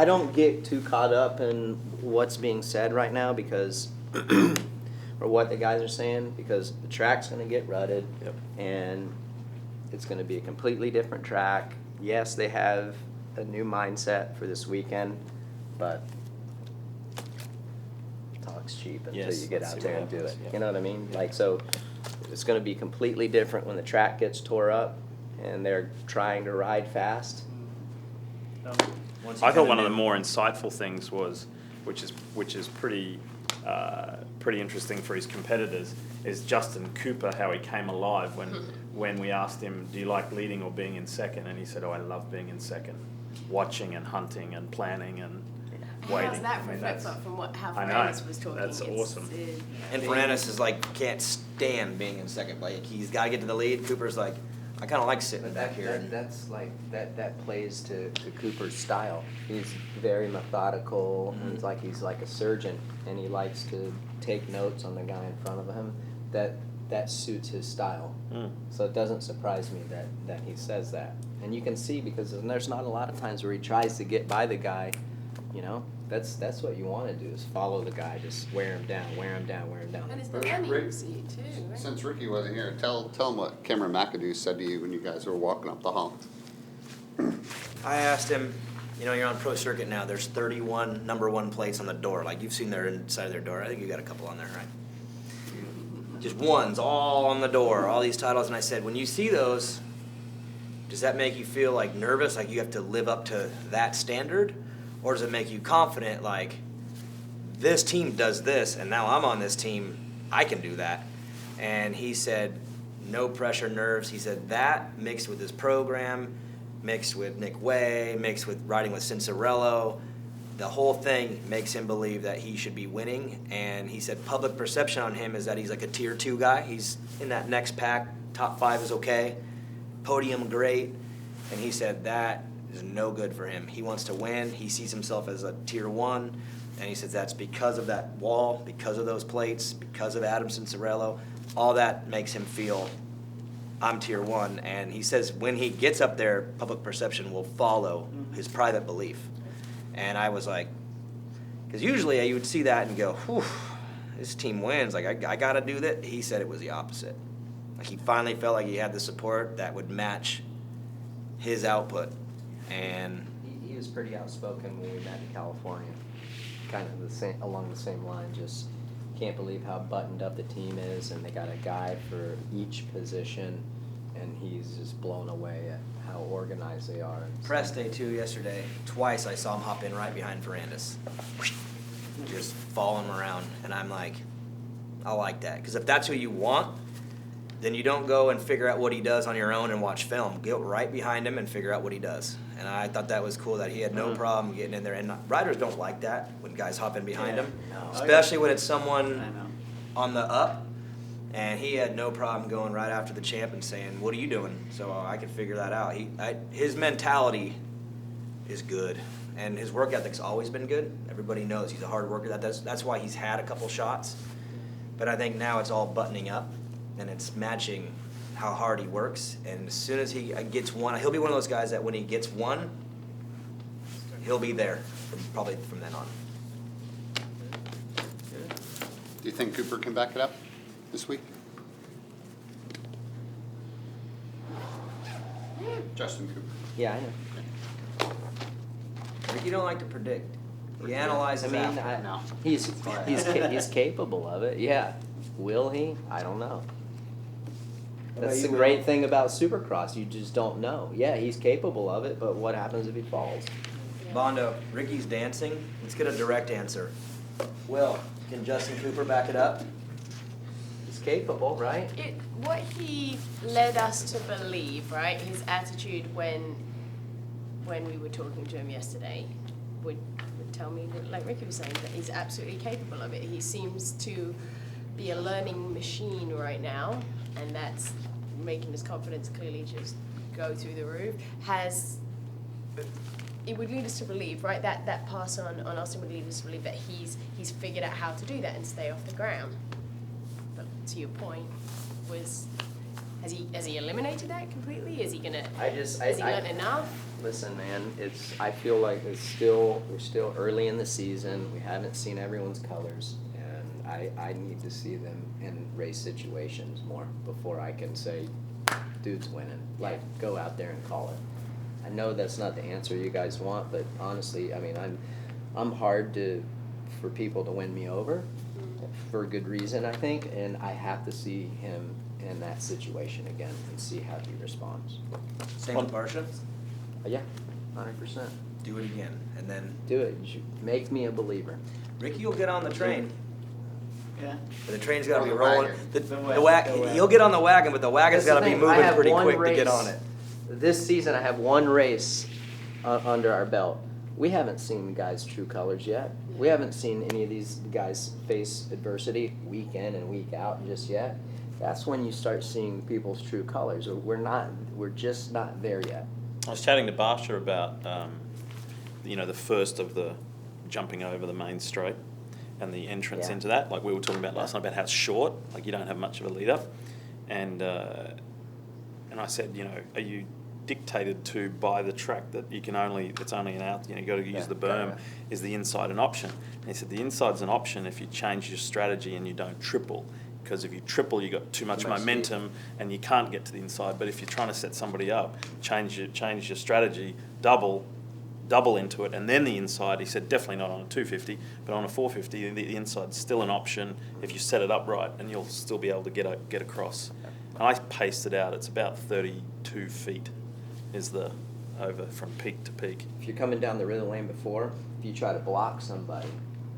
I don't get too caught up in what's being said right now because, or what the guys are saying, because the track's going to get rutted, and it's going to be a completely different track. Yes, they have a new mindset for this weekend, but talk's cheap until you get out there and do it. You know what I mean? Like, so it's going to be completely different when the track gets tore up and they're trying to ride fast. I thought one of the more insightful things was, which is pretty interesting for his competitors, is Justin Cooper, how he came alive when we asked him, do you like leading or being in second? And he said, oh, I love being in second, watching and hunting and planning and waiting. How's that reflects up from how Fernandez was talking? That's awesome. And Fernandez is like, can't stand being in second. Like, he's got to get to the lead. Cooper's like, I kind of like sitting back here. That's like, that plays to Cooper's style. He's very methodical, and he's like a surgeon, and he likes to take notes on the guy in front of him. That suits his style. So it doesn't surprise me that he says that. And you can see, because there's not a lot of times where he tries to get by the guy, you know? That's what you want to do, is follow the guy, just wear him down, wear him down, wear him down. And it's the running seat too, right? Since Ricky wasn't here, tell him what Cameron McAdoo said to you when you guys were walking up the hall. I asked him, you know, you're on pro circuit now. There's 31 number one plates on the door. Like, you've seen their inside of their door. I think you got a couple on there, right? Just ones all on the door, all these titles. And I said, when you see those, does that make you feel like nervous, like you have to live up to that standard? Or does it make you confident, like, this team does this, and now I'm on this team, I can do that? And he said, no pressure, nerves. He said that mixed with his program, mixed with Nick Way, mixed with riding with Cincerello, the whole thing makes him believe that he should be winning. And he said public perception on him is that he's like a tier 2 guy. He's in that next pack, top 5 is okay, podium great. And he said that is no good for him. He wants to win. He sees himself as a tier 1. And he says that's because of that wall, because of those plates, because of Adam Cincerello. All that makes him feel I'm tier 1. And he says when he gets up there, public perception will follow his private belief. And I was like, because usually you would see that and go, whew, this team wins. Like, I got to do that. He said it was the opposite. Like, he finally felt like he had the support that would match his output. And he was pretty outspoken when we met in California, kind of along the same line. Just can't believe how buttoned up the team is, and they got a guy for each position, and he's just blown away at how organized they are. press day 2 yesterday, twice I saw him hop in right behind Fernandez, just follow him around. And I'm like, I like that, because if that's who you want, then you don't go and figure out what he does on your own and watch film. Get right behind him and figure out what he does. And I thought that was cool that he had no problem getting in there. And riders don't like that when guys hop in behind him, especially when it's someone on the up. And he had no problem going right after the champ and saying, what are you doing? So I could figure that out. His mentality is good. And his work ethic's always been good. Everybody knows he's a hard worker. That's why he's had a couple shots. But I think now it's all buttoning up. And it's matching how hard he works. And as soon as he gets one, he'll be one of those guys that when he gets one, he'll be there probably from then on. Do you think Cooper can back it up this week? Justin Cooper. Yeah, I know. Ricky don't like to predict. He analyzes after. No. He's capable of it. Yeah. Will he? I don't know. That's the great thing about Supercross. You just don't know. Yeah, he's capable of it, but what happens if he falls? Bondo, Ricky's dancing. Let's get a direct answer. Will, can Justin Cooper back it up? He's capable, right? What he led us to believe, right, his attitude when we were talking to him yesterday would tell me that, like Ricky was saying, that he's absolutely capable of it. He seems to be a learning machine right now, and that's making his confidence clearly just go through the roof. It would lead us to believe, right, that pass on Austin would lead us to believe that he's figured out how to do that and stay off the ground. But to your point, was Has he eliminated that completely? Is he gonna? Has he I learned enough? listen, man, I feel like we're still early in the season. We haven't seen everyone's colors, and I need to see them in race situations more before I can say, dude's winning. Like, go out there and call it. I know that's not the answer you guys want, but honestly, I mean, I'm hard for people to win me over for good reason, I think, and I have to see him in that situation again and see how he responds. Same with Barsha? Yeah, 100%. Do it again, and then Do it. Make me a believer. Ricky will get on the train. Yeah. But the train's gotta On be the rolling. wagon. He'll get on the wagon, but the wagon's That's the gotta be thing, I moving have pretty one quick to get race. on it. This season, I have one race under our belt. We haven't seen the guys' true colors yet. We haven't seen any of these guys face adversity week in and week out just yet. That's when you start seeing people's true colors. We're just not there yet. I was chatting to Barsha about, the first of the jumping over the main straight and the entrance Yeah. into that. Like we were talking about last night about how it's short, like you don't have much of a lead up. And I said, are you dictated to by the track that it's only an out, you got to use Yeah, the berm? yeah. Is the inside an option? And he said the inside's an option if you change your strategy and you don't triple. Because if you triple, you got too much Too much momentum and you can't get to the inside. But if you're trying to set somebody up, change your strategy, double into it, and then the inside. He said definitely not on a 250, but on a 450, the inside's still an option if you set it up right, and you'll still be able to get across. And I paced it out. It's about 32 feet, is the over from peak to peak. If you're coming down the rhythm lane before, if you try to block somebody,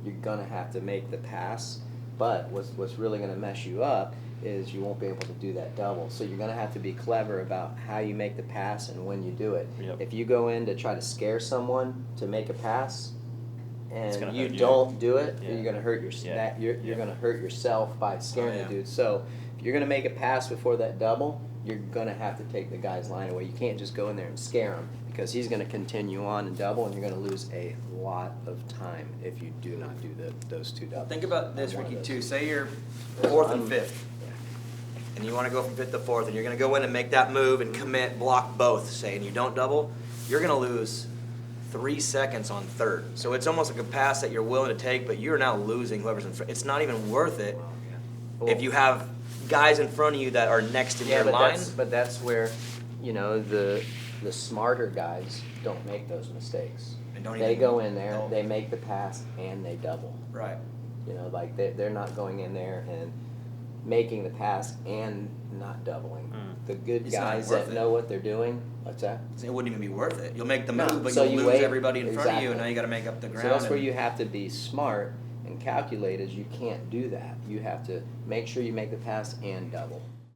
you're gonna have to make the pass. But what's really gonna mess you up is you won't be able to do that double. So you're gonna have to be clever about how you make the pass and when you do it. Yep. If you go in to try to scare someone to make a pass, It's gonna and you hurt you. don't do it, Yeah. you're gonna hurt you're Yeah. gonna hurt yourself by scaring yeah. the dude. So if you're gonna make a pass before that double, you're gonna have to take the guy's line away. You can't just go in there and scare him because he's gonna continue on and double, and you're gonna lose a lot of time if you do not do those two doubles. Think about this, One of Ricky, those. too. Say you're fourth and fifth, and you wanna go from fifth to fourth, and you're gonna go in and make that move and commit, block both, say, and you don't double, you're gonna lose 3 seconds on third. So it's almost like a pass that you're willing to take, but you're now losing whoever's in front. It's not even worth it if you have guys in front of you that are next in your line. But that's where, the smarter guys don't make those mistakes. And don't They even- go in there, don't. they make the pass, and they double. Right. Like they're not going in there and making the pass and not doubling. The good It's not guys worth that it. know what they're doing, what's that? It wouldn't even be worth it. You'll make the No, move, but so you'll you lose wait. everybody in front of you, and now Exactly. you gotta make up the ground. So that's where and- you have to be smart and calculate is you can't do that. You have to make sure you make the pass and double.